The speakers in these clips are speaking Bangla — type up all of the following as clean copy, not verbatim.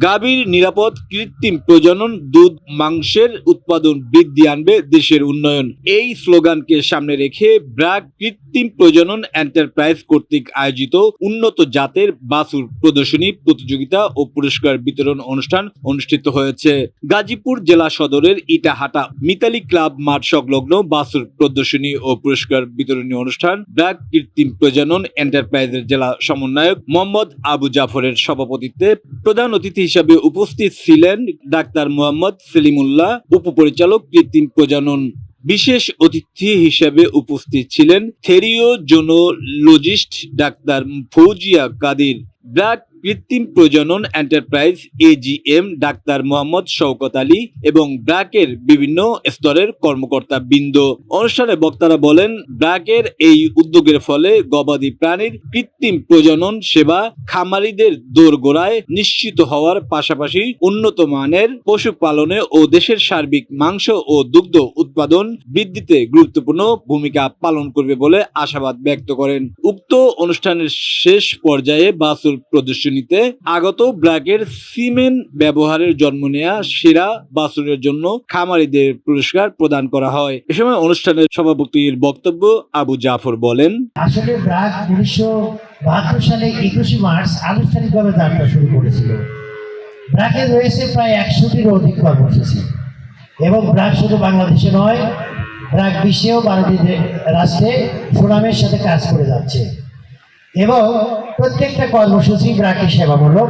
গাভীর নিরাপদ কৃত্রিম প্রজনন, দুধ মাংসের উৎপাদন বৃদ্ধি আনবে দেশের উন্নয়ন। এই স্লোগানকে সামনে রেখে ব্র্যাক কৃত্রিম প্রজনন এন্টারপ্রাইজ কর্তৃক আয়োজিত উন্নত জাতের বাছুর প্রদর্শনী, প্রতিযোগিতা ও পুরস্কার বিতরণ অনুষ্ঠান অনুষ্ঠিত হয়েছে। গাজীপুর জেলা সদরের ইটাহাটা মিতালি ক্লাব মাঠ সংলগ্ন বাছুর প্রদর্শনী ও পুরস্কার বিতরণী অনুষ্ঠান ব্র্যাক কৃত্রিম প্রজনন এন্টারপ্রাইজের জেলা সমন্বয়ক মোহাম্মদ আবু জাফরের সভাপতিত্বে প্রধান অতিথি হিসাবে উপস্থিত ছিলেন ডাক্তার মোহাম্মদ সেলিমুল্লাহ, উপপরিচালক কৃত্রিম প্রজনন। বিশেষ অতিথি হিসেবে উপস্থিত ছিলেন থেরিওজোনোলজিস্ট ডাক্তার ফৌজিয়া কাদির, ব্র্যাক কৃত্রিম প্রজনন এন্টারপ্রাইজ এজিএম ডাক্তার মোহাম্মদ শওকত আলী এবং ব্র্যাকের বিভিন্ন স্তরের কর্মকর্তা বৃন্দ। অনুষ্ঠানে বক্তারা বলেন, ব্র্যাকের এই উদ্যোগের ফলে গবাদি প্রাণীর কৃত্রিম প্রজনন সেবা খামারিদের দোরগোড়ায় নিশ্চিত হওয়ার পাশাপাশি উন্নত মানের পশুপালনে ও দেশের সার্বিক মাংস ও দুগ্ধ উৎপাদন বৃদ্ধিতে গুরুত্বপূর্ণ ভূমিকা পালন করবে বলে আশাবাদ ব্যক্ত করেন। উক্ত অনুষ্ঠানের শেষ পর্যায়ে বাছুর প্রদর্শনীতে আগত ব্র্যাকের সিমেন ব্যবহারের জন্ম নেয়া সেরা বাছুরের জন্য খামারিদের পুরস্কার প্রদান করা হয়। এ সময় অনুষ্ঠানের সভাপতির বক্তব্য আবু জাফর বলেন, আসলে ব্র্যাক 1972 সালে 21 মার্চ আনুষ্ঠানিকভাবে যাত্রা শুরু করেছিল। ব্র্যাকে রয়েছে প্রায় 100টিরও অধিক কর্মসূচি এবং ব্র্যাক শুধু বাংলাদেশে নয়, ব্র্যাক বিশ্বেও 12টি রাষ্ট্রে সুনামের সাথে কাজ করে যাচ্ছে এবং প্রত্যেকটা কর্মসূচি ব্র্যাকের সেবামূলক।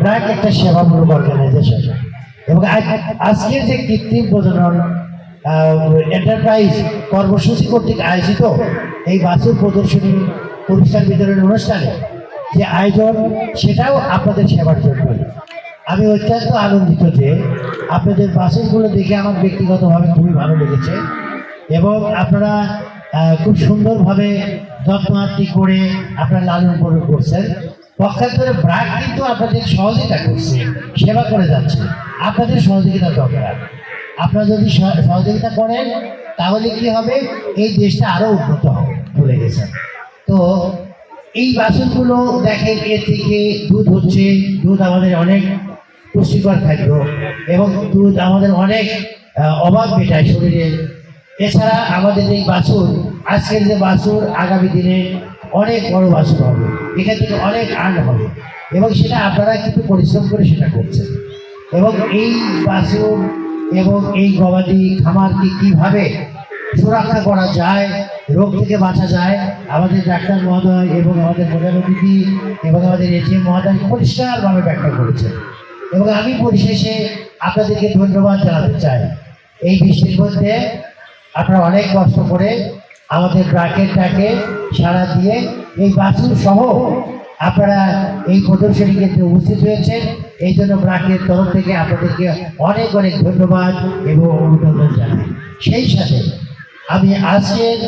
ব্র্যাক একটা সেবামূলক অর্গানাইজেশন এবং আজকের যে কৃত্রিম প্রজনন এন্টারপ্রাইজ কর্মসূচি কর্তৃক আয়োজিত এই বাছুর প্রদর্শনী পুরস্কার বিতরণ অনুষ্ঠানে যে আয়োজন, সেটাও আপনাদের সেবার জন্য। আমি অত্যন্ত আনন্দিত যে আপনাদের বাছুরগুলো দেখে আমার ব্যক্তিগতভাবে খুবই ভালো লেগেছে এবং আপনারা খুব সুন্দরভাবে যত্নার্থী করে আপনারা লালন পালন করছেন। পক্ষান্তরে ব্র্যাক কিন্তু আপনাদের সহযোগিতা করছে, সেবা করে যাচ্ছে। আপনাদের সহযোগিতা দরকার। আপনারা যদি সহযোগিতা করেন তাহলে কি হবে, এই দেশটা আরো উন্নত হবে। ভুলে গেছেন তো এই বাছুরগুলো দেখেন, এর থেকে দুধ হচ্ছে। দুধ আমাদের অনেক পুষ্টিকর খাদ্য এবং দুধ আমাদের অনেক অভাব মেটায় শরীরে। এছাড়া আমাদের এই বাছুর, আজকের যে বাছুর আগামী দিনে অনেক বড় বাছুর হবে, এখান থেকে অনেক আর্ন হবে এবং সেটা আপনারা কিন্তু পরিশ্রম করে সেটা করছেন। এবং এই বাছুর এবং এই গবাদি খামারকে কীভাবে সুরক্ষা করা যায়, রোগ থেকে বাঁচা যায়, আমাদের ডাক্তার মহোদয় এবং আমাদের প্রধান অতিথি এবং আমাদের এজিএম মহোদয় পরিষ্কারভাবে ব্যাখ্যা করেছেন এবং আমি পরিশেষে আপনাদেরকে ধন্যবাদ জানাতে চাই। এই বৃষ্টির মধ্যে আপনারা অনেক কষ্ট করে আমাদের ব্র্যাকেটটাকে সাড়া দিয়ে এই বাছুর সহ আপনারা এই প্রদর্শনী কেন্দ্রে উপস্থিত হয়েছেন। এই জন্য ব্র্যাকের তরফ থেকে আপনাদেরকে অনেক অনেক ধন্যবাদ এবং অভিনন্দন জানাই। সেই সাথে আমি আজকের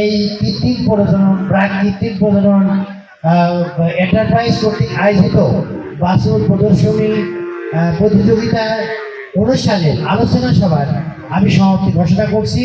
এই কৃত্রিম প্রজনন, ব্র্যাক কৃত্রিম প্রজনন এন্টারপ্রাইজ কর্তৃক আয়োজিত বাছুর প্রদর্শনী প্রতিযোগিতার অনুষ্ঠানের আলোচনা সভার আমি সমাপ্তি ঘোষণা করছি।